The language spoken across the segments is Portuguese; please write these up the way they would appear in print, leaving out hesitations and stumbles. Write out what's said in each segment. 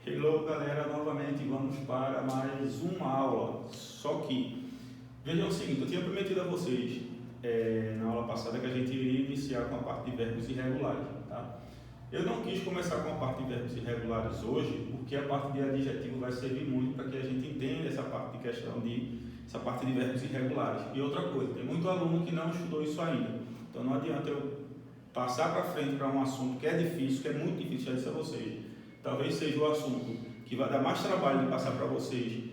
Hello galera, novamente vamos para mais uma aula, só que vejam o seguinte, eu tinha prometido a vocês na aula passada que a gente iria iniciar com a parte de verbos irregulares, tá? Eu não quis começar com a parte de verbos irregulares hoje, porque a parte de adjetivo vai servir muito para que a gente entenda essa parte essa parte de verbos irregulares. E outra coisa, tem muito aluno que não estudou isso ainda, então não adianta eu passar para frente para um assunto que é difícil, que é muito difícil, já disse a vocês. Talvez seja o assunto que vai dar mais trabalho de passar para vocês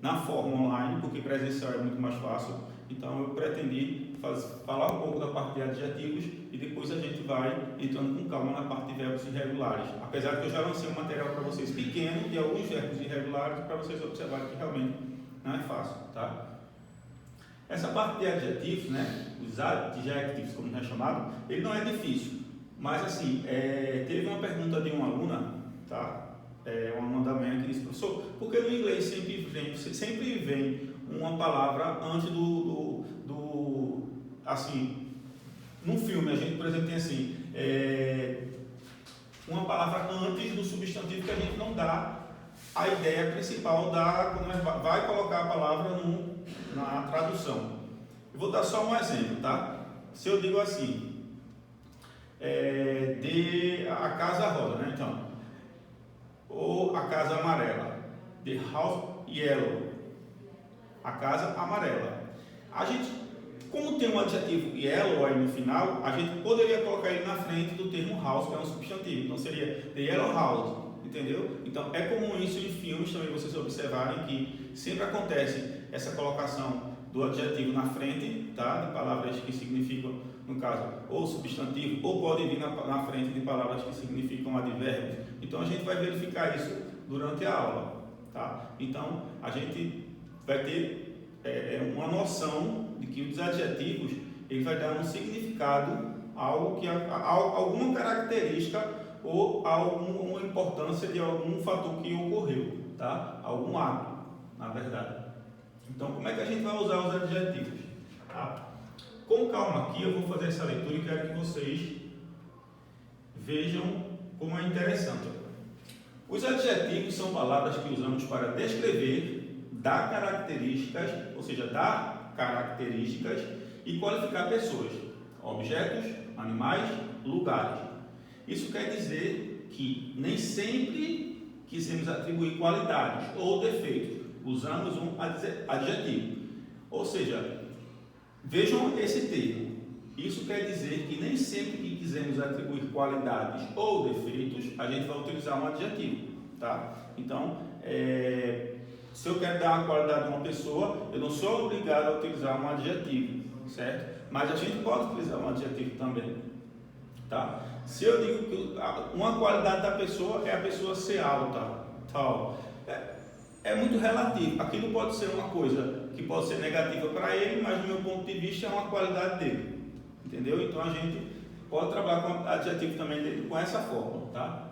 na forma online, porque presencial é muito mais fácil. Então eu pretendi falar um pouco da parte de adjetivos e depois a gente vai entrando com calma na parte de verbos irregulares. Apesar que eu já lancei um material para vocês pequeno de alguns verbos irregulares para vocês observarem que realmente não é fácil, tá? Essa parte de adjetivos, né, os adjectives, como é chamado, ele não é difícil, mas assim, teve uma pergunta de uma aluna, tá? Uma da manhã que disse, professor, porque no inglês sempre vem uma palavra antes assim, num filme a gente, por exemplo, tem assim, uma palavra antes do substantivo que a gente não dá a ideia principal quando vai colocar a palavra na tradução. Eu vou dar só um exemplo, tá? Se eu digo assim, a casa rosa, né? Então, ou a casa amarela, the house yellow, a casa amarela. A gente, como tem um adjetivo yellow aí no final, a gente poderia colocar ele na frente do termo house, que é um substantivo. Então seria the yellow house, entendeu? Então é comum isso em filmes também vocês observarem que sempre acontece essa colocação do adjetivo na frente, tá? De palavras que significam, no caso, ou substantivo, ou pode vir na frente de palavras que significam advérbios. Então a gente vai verificar isso durante a aula, tá? Então a gente vai ter uma noção de que os adjetivos ele vai dar um significado a alguma característica ou alguma importância de algum fator que ocorreu, tá? Algum ato, na verdade. Então, como é que a gente vai usar os adjetivos? Tá? Com calma aqui, eu vou fazer essa leitura e quero que vocês vejam como é interessante. Os adjetivos são palavras que usamos para descrever, dar características, ou seja, dar características e qualificar pessoas, objetos, animais, lugares. Isso quer dizer que nem sempre quisemos atribuir qualidades ou defeitos. Usamos um adjetivo. Ou seja, vejam esse termo. Isso quer dizer que nem sempre que quisermos atribuir qualidades ou defeitos, a gente vai utilizar um adjetivo, tá? Então, se eu quero dar uma qualidade a uma pessoa, eu não sou obrigado a utilizar um adjetivo, certo? Mas a gente pode utilizar um adjetivo também, tá? Se eu digo que uma qualidade da pessoa é a pessoa ser alta, tal, é muito relativo. Aquilo pode ser uma coisa que pode ser negativa para ele, mas do meu ponto de vista é uma qualidade dele, entendeu? Então a gente pode trabalhar com adjetivo também com essa forma, tá?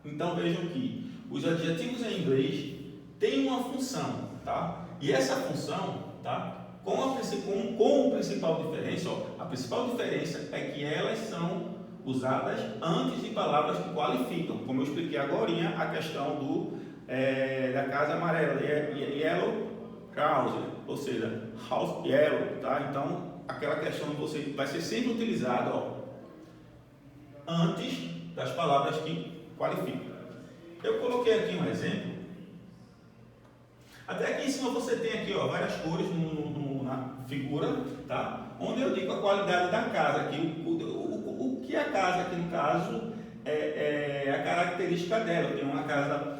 Então vejam que os adjetivos em inglês têm uma função, tá? E essa função, tá? Com a principal diferença, a principal diferença é que elas são usadas antes de palavras que qualificam, como eu expliquei agorinha a questão da casa amarela, yellow house, ou seja, house yellow, tá? Então, aquela questão vai ser sempre utilizada antes das palavras que qualificam. Eu coloquei aqui um exemplo. Até aqui em cima você tem aqui, várias cores na figura, tá? Onde eu digo a qualidade da casa aqui, o que é a casa aqui no caso é a característica dela. Eu tenho uma casa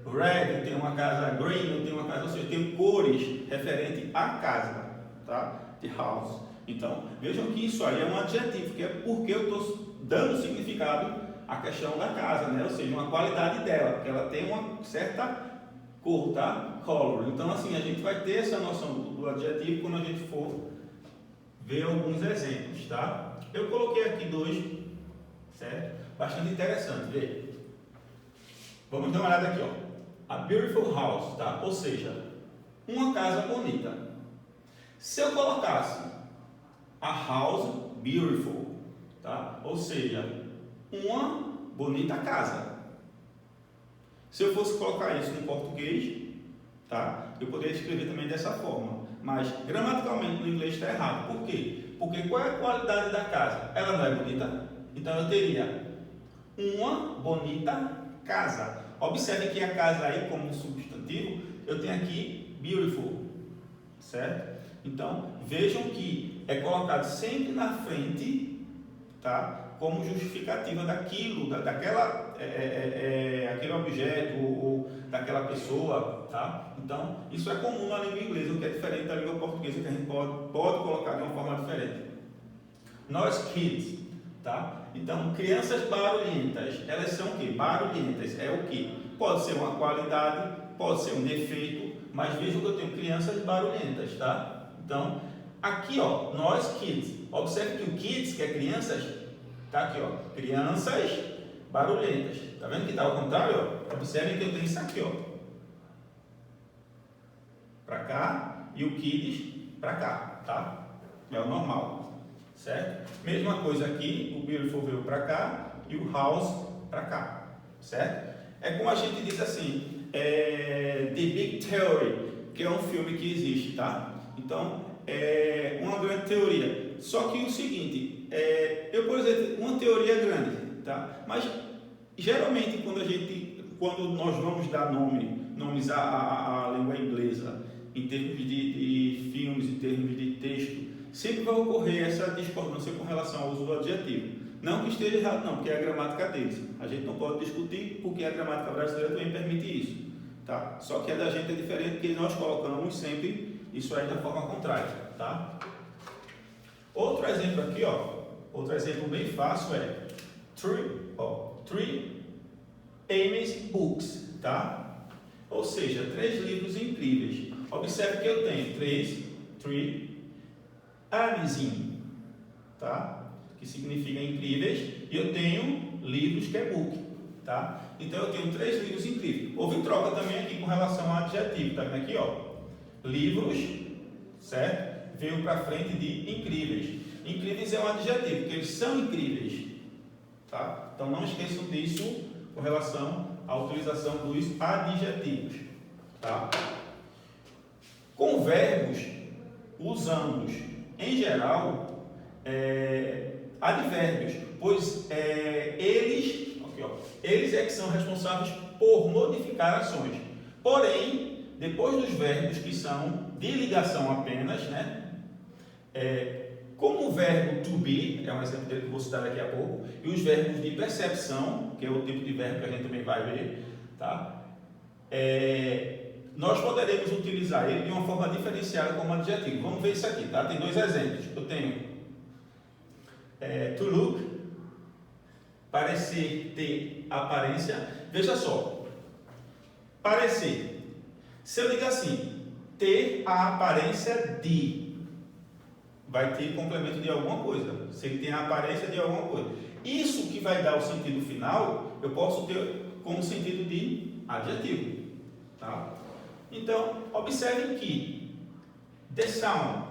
red, eu tenho uma casa green, eu tenho uma casa, ou seja, eu tenho cores referente à casa, tá? The house. Então, vejam que isso aí é um adjetivo, que é porque eu estou dando significado à questão da casa, né? Ou seja, uma qualidade dela, porque ela tem uma certa cor, tá? Color. Então, assim, a gente vai ter essa noção do adjetivo quando a gente for ver alguns exemplos, tá? Eu coloquei aqui dois, certo? Bastante interessante, vê. Vamos dar uma olhada aqui, A beautiful house, tá? Ou seja, uma casa bonita. Se eu colocasse a house beautiful, tá? Ou seja, uma bonita casa. Se eu fosse colocar isso no português, tá? Eu poderia escrever também dessa forma, mas gramaticalmente no inglês está errado. Por quê? Porque qual é a qualidade da casa? Ela não é bonita? Então eu teria uma bonita casa. Observe que a casa aí, como substantivo, eu tenho aqui beautiful, certo? Então vejam que é colocado sempre na frente, tá? Como justificativa daquilo, aquele objeto ou daquela pessoa, tá? Então, isso é comum na língua inglesa, o que é diferente da língua portuguesa, que a gente pode colocar de uma forma diferente. Nós kids, tá? Então, crianças barulhentas, elas são o quê? Barulhentas é o quê? Pode ser uma qualidade, pode ser um defeito, mas vejam que eu tenho crianças barulhentas, tá? Então, aqui, ó, nós kids, observe que o kids, que é crianças, tá aqui, ó, crianças barulhentas. Tá vendo que tá ao contrário? Ó? Observem que eu tenho isso aqui, ó, para cá, e o kids para cá, tá? É o normal, certo? Mesma coisa aqui, o beautiful veio para cá e o house para cá, certo? É como a gente diz assim, The Big Theory, que é um filme que existe, tá? Então, é uma grande teoria. Só que o seguinte, por exemplo, uma teoria grande, tá? Mas geralmente quando nós vamos dar nomes à língua inglesa, em termos de filmes, em termos de texto, sempre vai ocorrer essa discordância com relação ao uso do adjetivo. Não que esteja errado, não, porque é a gramática deles. A gente não pode discutir porque a gramática brasileira também permite isso, tá? Só que a da gente é diferente, porque nós colocamos sempre isso aí da forma contrária, tá? Outro exemplo aqui, ó, outro exemplo bem fácil é three amazing books, tá? Ou seja, 3 livros incríveis. Observe que eu tenho three amazing, tá? Que significa incríveis, e eu tenho livros que é book, tá? Então eu tenho 3 livros incríveis. Houve troca também aqui com relação ao adjetivo, tá vendo aqui, ó? Livros, certo? Veio para frente de incríveis. Incríveis é um adjetivo, porque eles são incríveis, tá? Então não esqueçam disso com relação à utilização dos adjetivos, tá? Com verbos, usamos em geral advérbios, pois eles é que são responsáveis por modificar ações. Porém, depois dos verbos que são de ligação apenas, né? Como o verbo to be, é um exemplo dele que eu vou citar daqui a pouco, e os verbos de percepção, que é o tipo de verbo que a gente também vai ver, tá? Nós poderemos utilizar ele de uma forma diferenciada como adjetivo. Vamos ver isso aqui, tá? Tem 2 exemplos. Eu tenho to look, parecer, ter aparência. Veja só, parecer. Se eu digo assim, ter a aparência de, vai ter complemento de alguma coisa. Se ele tem a aparência de alguma coisa. Isso que vai dar o sentido final, eu posso ter como sentido de adjetivo, tá? Então, observem que the sound,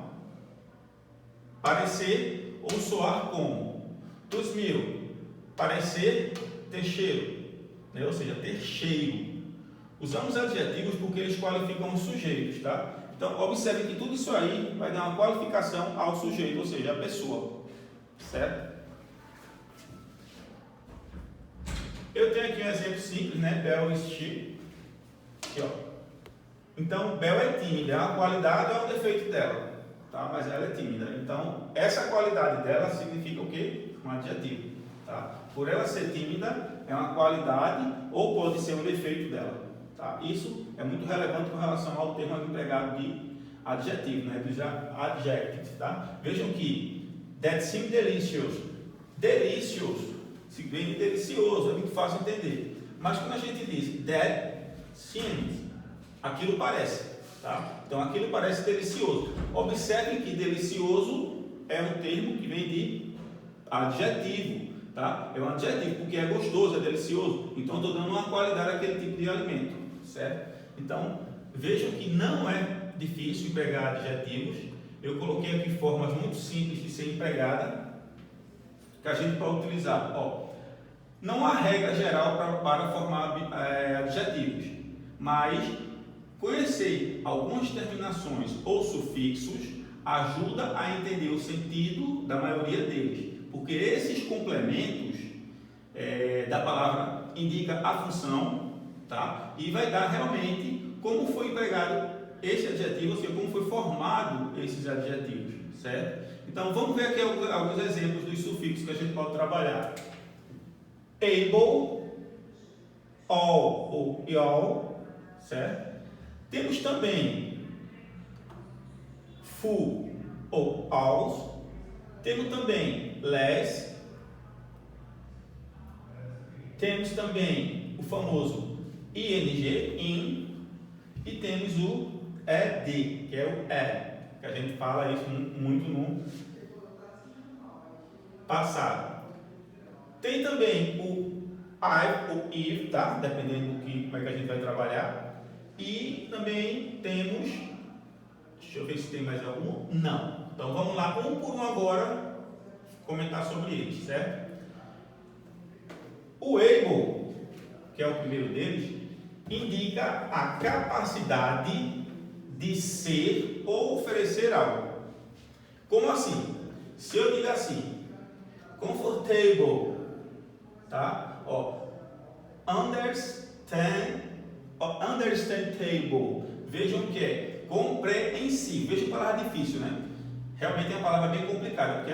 parecer ou soar como. To smell, parecer, ter cheiro, né? Ou seja, ter cheiro. Usamos adjetivos porque eles qualificam os sujeitos, tá? Então, observe que tudo isso aí vai dar uma qualificação ao sujeito, ou seja, a pessoa, certo? Eu tenho aqui um exemplo simples, né? Belle is she. Aqui, ó. Então, Belle é tímida, é uma qualidade ou é um defeito dela, tá? Mas ela é tímida. Então, essa qualidade dela significa o quê? Um adjetivo, tá? Por ela ser tímida, é uma qualidade ou pode ser um defeito dela. Tá? Isso é muito relevante com relação ao termo empregado de adjetivo, né? Dos adjectives, tá? Vejam que that seems delicious. Delicious vem de delicioso, é muito fácil entender. Mas quando a gente diz that seems, aquilo parece, tá? Então aquilo parece delicioso. Observem que delicioso é um termo que vem de adjetivo, tá? É um adjetivo porque é gostoso, é delicioso. Então estou dando uma qualidade àquele tipo de alimento, certo? Então vejam que não é difícil empregar adjetivos. Eu coloquei aqui formas muito simples de ser empregada que a gente pode utilizar. Ó, Não há regra geral para formar adjetivos, mas conhecer algumas terminações ou sufixos ajuda a entender o sentido da maioria deles, porque esses complementos da palavra indica a função, tá? E vai dar realmente como foi empregado esse adjetivo, ou seja, como foi formado esses adjetivos, certo? Então vamos ver aqui alguns exemplos dos sufixos que a gente pode trabalhar. Able, all ou y'all, certo? Temos também full ou alls. Temos também less. Temos também o famoso ing, in. E temos o ed, que é o que a gente fala isso muito no passado. Tem também o I ou if, tá? Dependendo como é que a gente vai trabalhar. E também temos, deixa eu ver se tem mais algum. Não. Então vamos lá, um por um agora, comentar sobre eles, certo? O able, que é o primeiro deles, indica a capacidade de ser ou oferecer algo. Como assim? Se eu digo assim, comfortable, tá? Understandable. Vejam que é compreensível. Vejam a palavra difícil, né? Realmente é uma palavra bem complicada, porque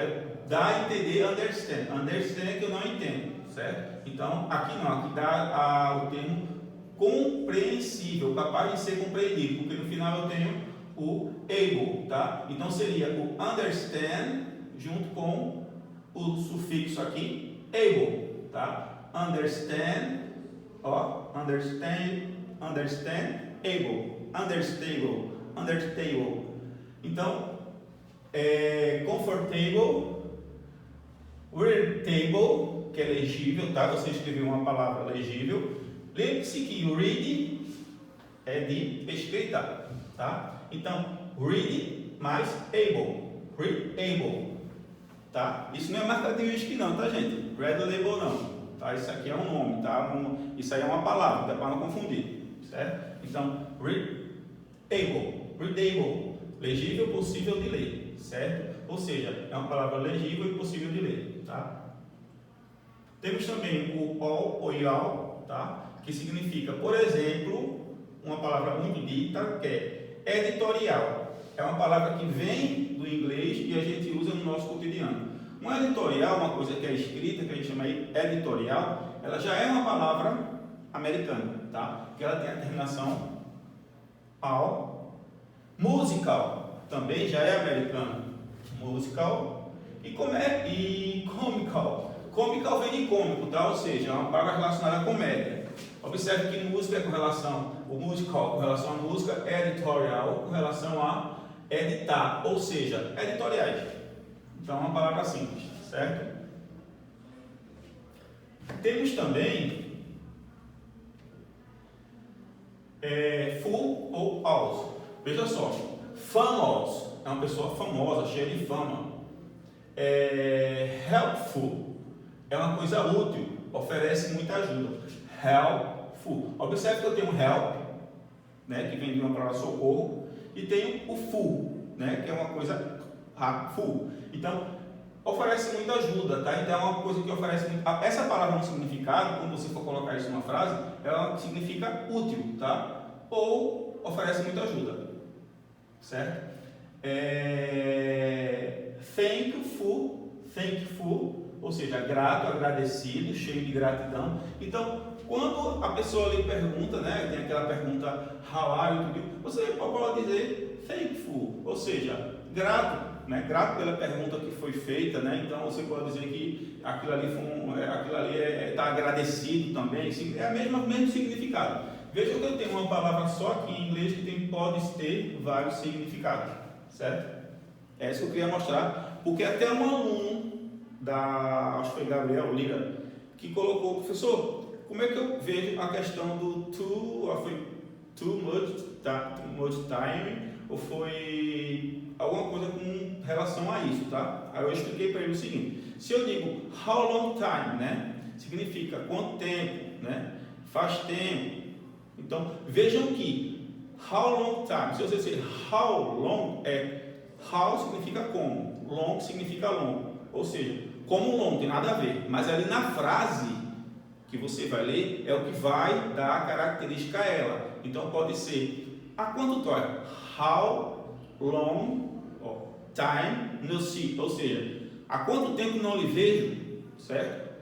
dá a entender understand. Understand é que eu não entendo, certo? Então, aqui não, aqui dá o termo compreensível, capaz de ser compreendido, porque no final eu tenho o able, tá? Então seria o understand junto com o sufixo aqui, able, tá? Understand, able, understable. Então, comfortable, readable, que é legível, tá? Você escreveu uma palavra legível. Lembre-se que o read é de escrita, tá? Então, read mais able, readable, tá? Isso não é marca de uísque não, tá, gente? Readable não, tá? Isso aqui é um nome, tá? Isso aí é uma palavra, dá para não confundir, certo? Então, readable, legível, possível de ler, certo? Ou seja, é uma palavra legível e possível de ler, tá? Temos também o all ou y'all, tá? Que significa, por exemplo, uma palavra muito dita que é editorial. É uma palavra que vem do inglês e a gente usa no nosso cotidiano. Um editorial, uma coisa que é escrita, que a gente chama de editorial, ela já é uma palavra americana, tá? Que ela tem a terminação al. Musical também já é americano. Musical e comical. Comical vem de cômico, tá? Ou seja, é uma palavra relacionada à comédia. Observe que música é com relação, o musical com relação à música, editorial com relação a editar, ou seja, editoriais. Então é uma palavra simples, certo? Temos também full ou alls. Veja só, famous é uma pessoa famosa, cheia de fama. Helpful é uma coisa útil, oferece muita ajuda. Helpful. Observe que eu tenho help, né, que vem de uma palavra socorro, e tenho o full, né, que é uma coisa full. Então, oferece muita ajuda, tá? Então, é uma coisa que oferece muito. Essa palavra no significado, quando você for colocar isso numa frase, ela significa útil, tá? Ou oferece muita ajuda, certo? Thankful, ou seja, grato, agradecido, cheio de gratidão. Então, quando a pessoa lhe pergunta, né, tem aquela pergunta how are you, você pode dizer thankful, ou seja, grato, né, grato pela pergunta que foi feita, né? Então você pode dizer que aquilo ali está agradecido também, é o mesmo significado. Veja que eu tenho uma palavra só aqui em inglês que pode ter vários significados, certo? É isso que eu queria mostrar, porque até um aluno acho que foi Gabriel Lira, que colocou, professor, como é que eu vejo a questão do too much time, ou foi alguma coisa com relação a isso, tá? Aí eu expliquei para ele o seguinte: se eu digo how long time, né? Significa quanto tempo, né? Faz tempo. Então, vejam que how long time, se você dizer how long, how significa como, long significa longo, ou seja, como long, tem nada a ver, mas ali na frase que você vai ler é o que vai dar a característica a ela. Então pode ser há quanto tempo? How long time no see, ou seja, há quanto tempo não lhe vejo, certo?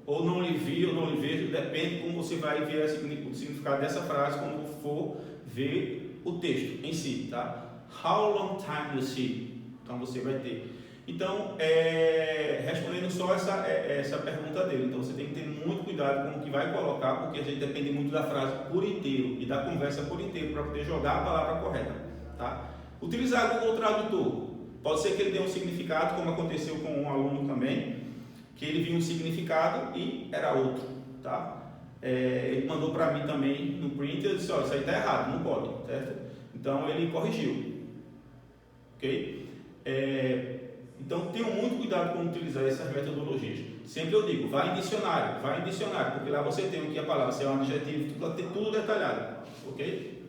Ou não lhe vi, ou não lhe vejo, depende como você vai ver o significado dessa frase quando for ver o texto em si, tá? How long time no see? Então você vai ter. Então, respondendo só essa pergunta dele, então você tem que ter muito cuidado com o que vai colocar, porque a gente depende muito da frase por inteiro e da conversa por inteiro para poder jogar a palavra correta, tá? Utilizar o Google Tradutor, pode ser que ele dê um significado, como aconteceu com um aluno também, que ele viu um significado e era outro, tá? Ele mandou para mim também no print, eu disse, olha, isso aí está errado, não pode, certo? Então ele corrigiu, ok? Então tenham muito cuidado com utilizar essas metodologias. Sempre eu digo, vai em dicionário, porque lá você tem o que a palavra, se é um adjetivo, tudo detalhado, ok?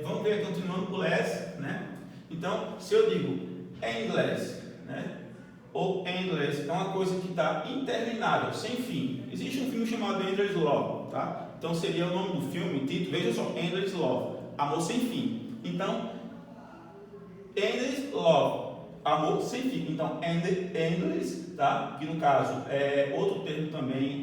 Vamos ver, continuando com o less, né? Então, se eu digo endless, né? Ou endless, é uma coisa que está interminável, sem fim. Existe um filme chamado Endless Love, tá? Então seria o nome do filme, o título, veja só, Endless Love, amor sem fim. Então, Endless Love, amor sem fim. Então, endless, tá? Que no caso é outro termo também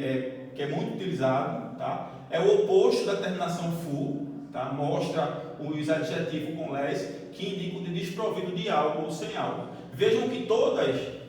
que é muito utilizado, tá? É o oposto da terminação full, tá? Mostra os adjetivos com less que indicam de desprovido de algo ou sem algo. Vejam que todos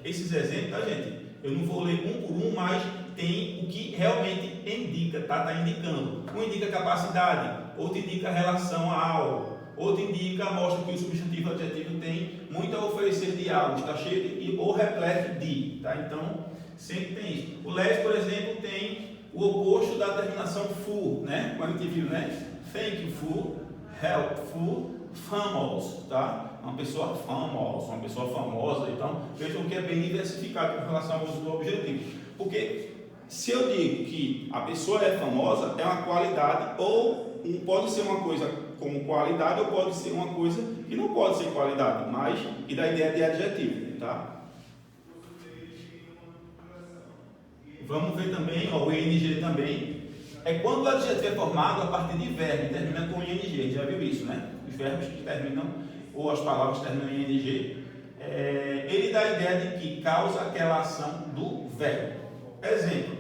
esses exemplos, tá, gente? Eu não vou ler um por um, mas tem o que realmente indica, tá? Tá indicando. Um indica capacidade, outro indica relação a algo, outro indica, mostra que o substantivo adjetivo tem muito a oferecer de algo, está cheio de, ou repleto de, tá? Então, sempre tem isso. O less, por exemplo, tem o oposto da terminação full, né? Como a gente viu, né? Thankful, helpful, famous, tá? Uma pessoa famosa, então vejam que é bem diversificado com relação ao uso do objetivo. Porque se eu digo que a pessoa é famosa, é uma qualidade, ou pode ser uma coisa como qualidade, ou pode ser uma coisa que não pode ser qualidade, mas e da ideia de adjetivo, tá? Vamos ver também, o ING também. É quando o adjetivo é formado a partir de verbo, termina com ING, a gente já viu isso, né? Os verbos que terminam, ou as palavras que terminam em ING, ele dá a ideia de que causa aquela ação do verbo. Exemplo: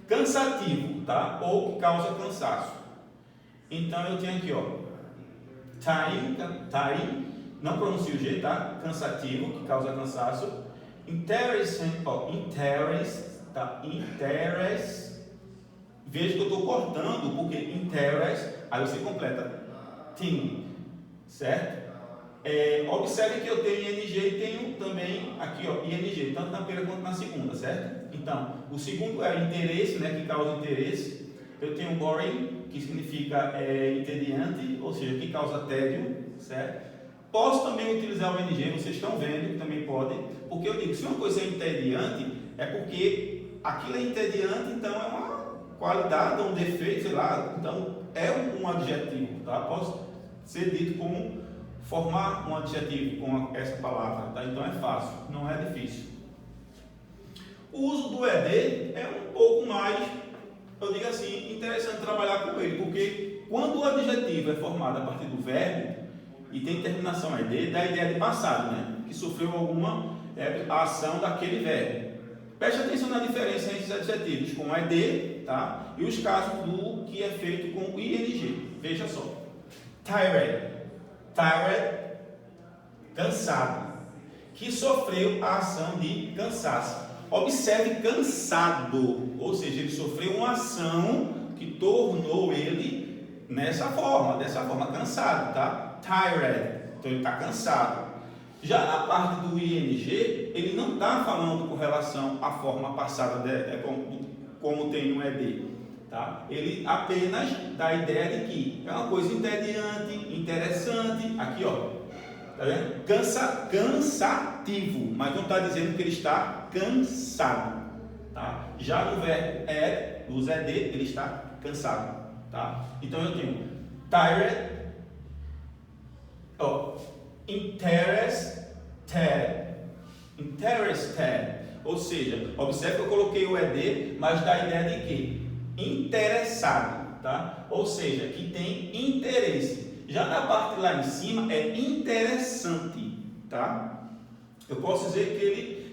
cansativo, tá? Ou que causa cansaço. Então eu tenho aqui, ó, time, não pronuncio o G, tá? Cansativo, que causa cansaço. Interessant, ó, interest, tá? Interest. Veja que eu estou cortando, porque interest, aí você completa thing, certo? Observe que eu tenho ING e tenho também aqui, ó, ING, tanto na primeira quanto na segunda, certo? Então, o segundo é interesse, né, que causa interesse. Eu tenho boring, que significa entediante, ou seja, que causa tédio, certo? Posso também utilizar o ING, vocês estão vendo que também pode, porque eu digo, se uma coisa é entediante, é porque aquilo é entediante, então é uma qualidade, um defeito, sei lá, então é um adjetivo, tá? Pode ser dito como formar um adjetivo com essa palavra, tá? Então é fácil, não é difícil. O uso do ED é um pouco mais, eu digo assim, interessante trabalhar com ele, porque quando o adjetivo é formado a partir do verbo e tem terminação ED, dá a ideia de passado, né? Que sofreu alguma ação daquele verbo. Preste atenção na diferença entre os adjetivos com ED, tá? E os casos do que é feito com ING. Veja só. Tired, cansado, que sofreu a ação de cansaço. Observe cansado, ou seja, ele sofreu uma ação que tornou ele dessa forma, cansado, tá? Tired, então ele está cansado. Já na parte do ING, ele não está falando com relação à forma passada, como tem no ED, tá? Ele apenas dá a ideia de que é uma coisa entediante, interessante. Aqui, ó, Tá vendo? Cansativo, mas não está dizendo que ele está cansado. Tá? Já no verbo usa ed, ele está cansado. Tá? Então eu tenho tired, interested. Ou seja, observe que eu coloquei o ed, mas dá a ideia de quê? Interessado, tá? Ou seja, que tem interesse. Já na parte lá em cima é interessante, tá? Eu posso dizer que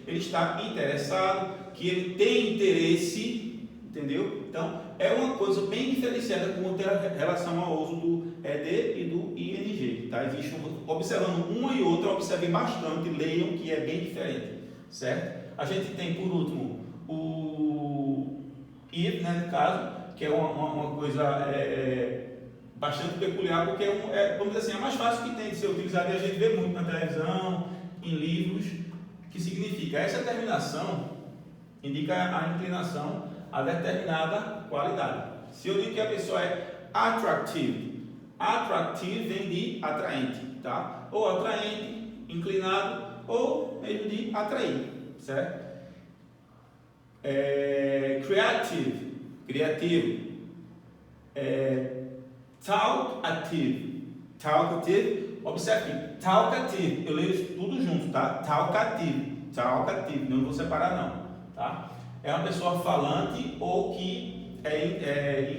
ele está interessado, que ele tem interesse, entendeu? Então, é uma coisa bem diferenciada com relação ao uso do ed e do ing, tá? Existe observando uma e outra, observem bastante, leiam que é bem diferente, certo? A gente tem, por último, o if, né, no caso, que é uma coisa bastante peculiar, porque vamos dizer assim, é mais fácil que tem de ser utilizado e a gente vê muito na televisão, em livros, que significa essa terminação indica a inclinação a determinada qualidade. Se eu digo que a pessoa é attractive, attractive vem de atraente, tá? Ou atraente, inclinado, ou mesmo de atrair, certo? Creative, criativo. Talkative, observe aqui, talkative, eu leio tudo junto, tá? Talkative, não vou separar não, tá? É uma pessoa falante ou que é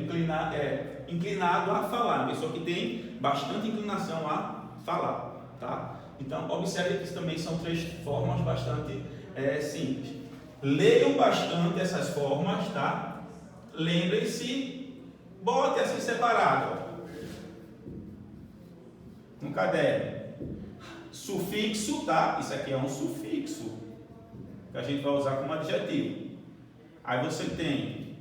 inclinado a falar, uma pessoa que tem bastante inclinação a falar, tá? Então, observe que também são três formas bastante simples. Leiam bastante essas formas, tá? Lembrem-se, bote assim separado, ó, no caderno. Sufixo, tá? Isso aqui é um sufixo que a gente vai usar como adjetivo. Aí você tem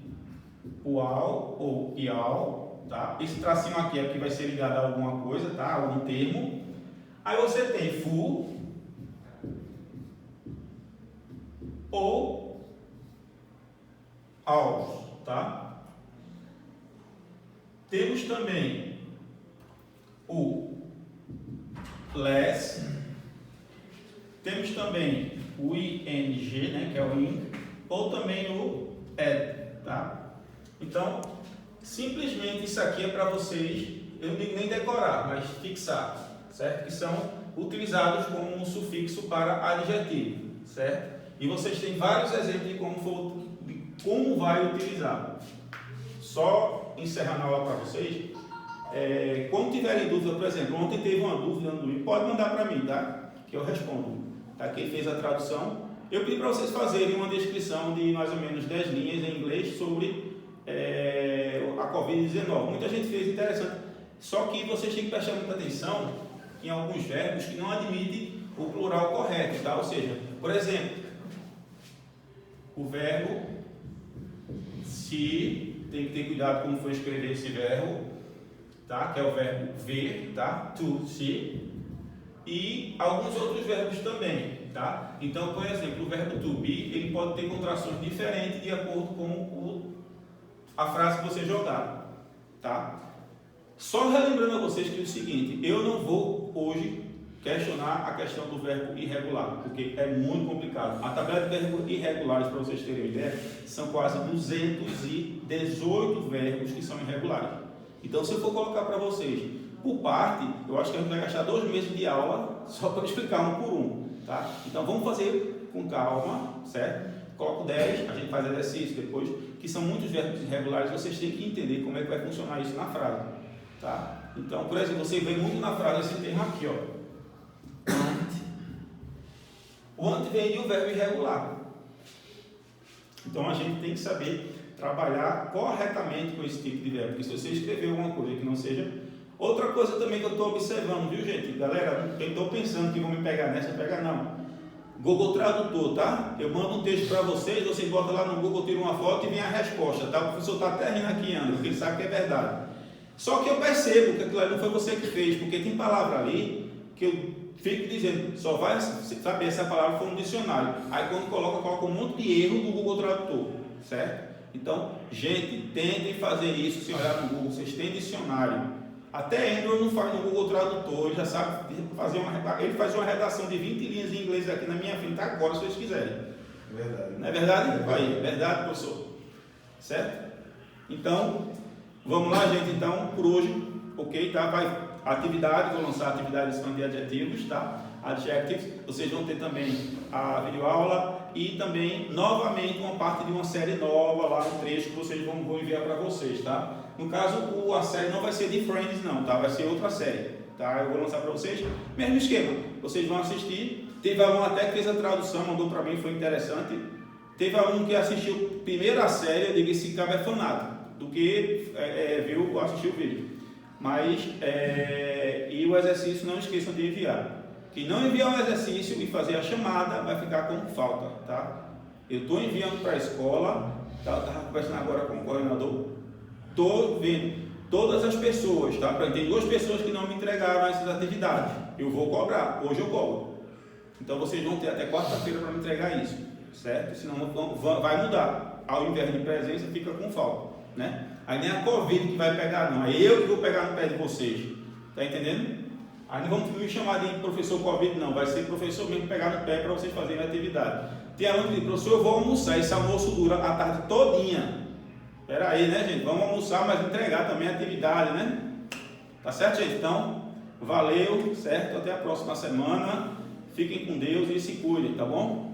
o ao ou ial, tá? Esse tracinho aqui é que vai ser ligado a alguma coisa, tá? Algum termo. Aí você tem fu ou aos, tá? Temos também o less, temos também o ing, né, que é o in, ou também o ed, tá? Então, simplesmente isso aqui é para vocês, eu não digo nem decorar, mas fixar, certo? Que são utilizados como um sufixo para adjetivo, certo? E vocês têm vários exemplos de como vai utilizar. Só encerrando a aula para vocês, quando tiverem dúvida, por exemplo, ontem teve uma dúvida no livro, pode mandar para mim, tá? Que eu respondo. Tá? Quem fez a tradução, eu pedi para vocês fazerem uma descrição de mais ou menos 10 linhas em inglês sobre a Covid-19. Muita gente fez, interessante. Só que vocês têm que prestar muita atenção em alguns verbos que não admitem o plural correto, tá? Ou seja, por exemplo, o verbo se, tem que ter cuidado como for escrever esse verbo, tá? Que é o verbo ver, tá? To see, e alguns outros verbos também, tá? Então, por exemplo, o verbo to be, ele pode ter contrações diferentes de acordo com a frase que você jogar, tá? Só relembrando a vocês que é o seguinte, eu não vou hoje questionar a questão do verbo irregular, porque é muito complicado. A tabela de verbos irregulares, para vocês terem uma ideia, são quase 218 verbos que são irregulares. Então, se eu for colocar para vocês por parte, eu acho que a gente vai gastar 2 meses de aula só para explicar um por um, tá? Então, vamos fazer com calma, certo? Coloco 10, a gente faz exercício depois, que são muitos verbos irregulares, vocês têm que entender como é que vai funcionar isso na frase, tá? Então, por exemplo, você vê muito na frase esse termo aqui, ó. O ante vem de um verbo irregular. Então, a gente tem que saber trabalhar corretamente com esse tipo de verbo, porque se você escrever alguma coisa que não seja... Outra coisa também que eu estou observando, viu, gente? Galera, eu estou pensando que vão me pegar nessa, pega não. Google Tradutor, tá? Eu mando um texto para vocês botam lá no Google, tiram uma foto e vem a resposta, tá? O professor está até rindo aqui, André, porque ele sabe que é verdade. Só que eu percebo que aquilo ali não foi você que fez, porque tem palavra ali que eu fico dizendo, só vai saber essa palavra for no dicionário. Aí quando coloca um monte de erro do Google Tradutor, certo? Então, gente, tentem fazer isso. Se olhar no Google, vocês têm dicionário. Até Andrew não faz no Google Tradutor, ele já sabe fazer ele faz uma redação de 20 linhas em inglês aqui na minha frente agora, se vocês quiserem. Verdade. Não é verdade? Aí, verdade, professor. Certo? Então, vamos lá, gente, então, por hoje, ok, tá? Vai, atividade, vou lançar a atividade de adjetivos, tá? Adjectives, vocês vão ter também a videoaula e também, novamente, uma parte de uma série nova lá no trecho que vocês vão enviar para vocês, tá? No caso, a série não vai ser de Friends não, tá? Vai ser outra série, tá? Eu vou lançar para vocês, mesmo esquema, vocês vão assistir. Teve um até que fez a tradução, mandou para mim, foi interessante. Teve um que assistiu primeiro a série, eu digo, esse cara é fanático, do que assistiu o vídeo. Mas, e o exercício não esqueçam de enviar. Quem não enviar o exercício e fazer a chamada, vai ficar com falta, tá? Eu estou enviando para a escola, tá? Eu estava conversando agora com o coordenador, estou vendo todas as pessoas, tá? Tem 2 pessoas que não me entregaram essas atividades, eu vou cobrar, hoje eu cobro. Então vocês vão ter até quarta-feira para me entregar isso, certo? Senão vai mudar, ao invés de presença fica com falta, né? Aí nem a Covid que vai pegar não, é eu que vou pegar no pé de vocês, tá entendendo? Aí não vamos me chamar de professor Covid não, vai ser professor mesmo pegar no pé para vocês fazerem a atividade. Tem aluno que diz, professor, eu vou almoçar, esse almoço dura a tarde todinha. Espera aí, né, gente? Vamos almoçar, mas entregar também a atividade, né? Tá certo, gente? Então, valeu, certo? Até a próxima semana. Fiquem com Deus e se cuidem, tá bom?